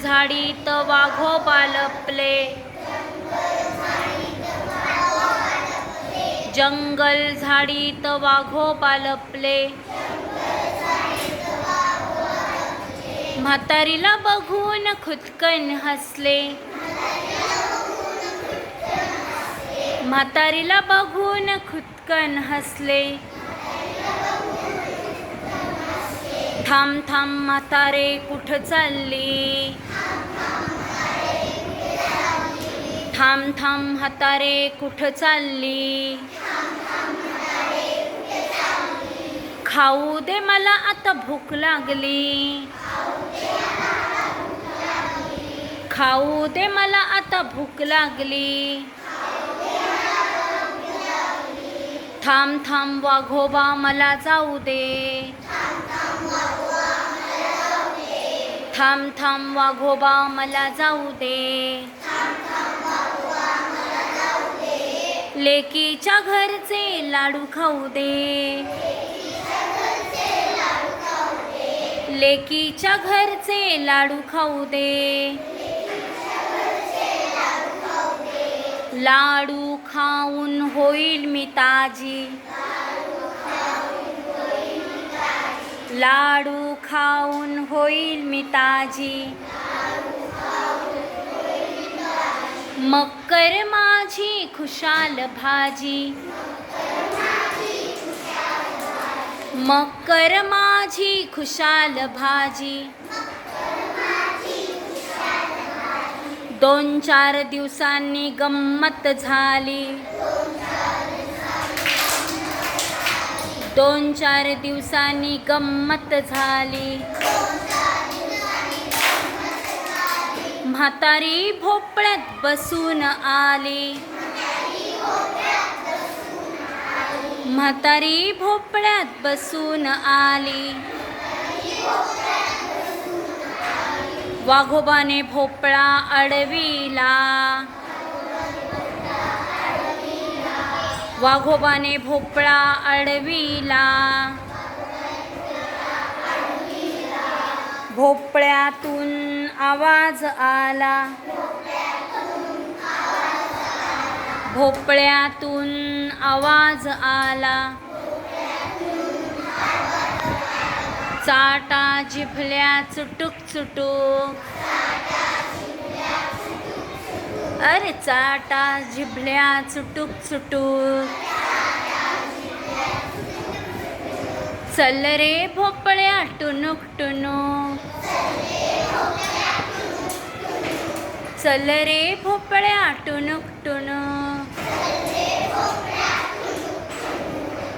झाडीत वाघोबा लपले, जंगल झाडीत वाघोबा लपले. म्हातारीला बघून खुदकन हसले, म्हातारीला बघून खुदकन हसले. थांब थांब म्हातारे कुठं चालली, थांब थांब म्हातारे कुठं चालली. खाऊ दे मला आता भूक लागली, खाऊ दे मला आता भूक लागली. थांब थांब वाघोबा मला जाऊ दे, थांब थांब वाघोबा मला जाऊ दे. लेकीच्या घरचे लाडू खाऊ दे, लेकीच्या घरचे लाडू खाऊ दे. लाडू खाऊन होईल मी ताजी, लाडू खाऊन होईल मी ताजी. मकर माझी खुशाल भाजी, मकर माझी खुशाल भाजी. 2-4 दिवसांनी गंमत झाली, 2-4 दिवसांनी गंमत झाली. म्हातारी भोपळ्यात बसून आली, म्हातारी भोपळ्यात बसून आली. वाघोबाने भोपळा अडविला, वाघोबाने भोपळा अडविला. भोपळ्यातून आवाज आला, भोपळ्यातून आवाज आला. चाटा जिभल्या चुटुक चुटुक, अरे चाटा जिभल्या चुटुक चुटुक. चल रे भोपळ्या टुनुक टुनुक, चल रे भोपळ्या टुनुक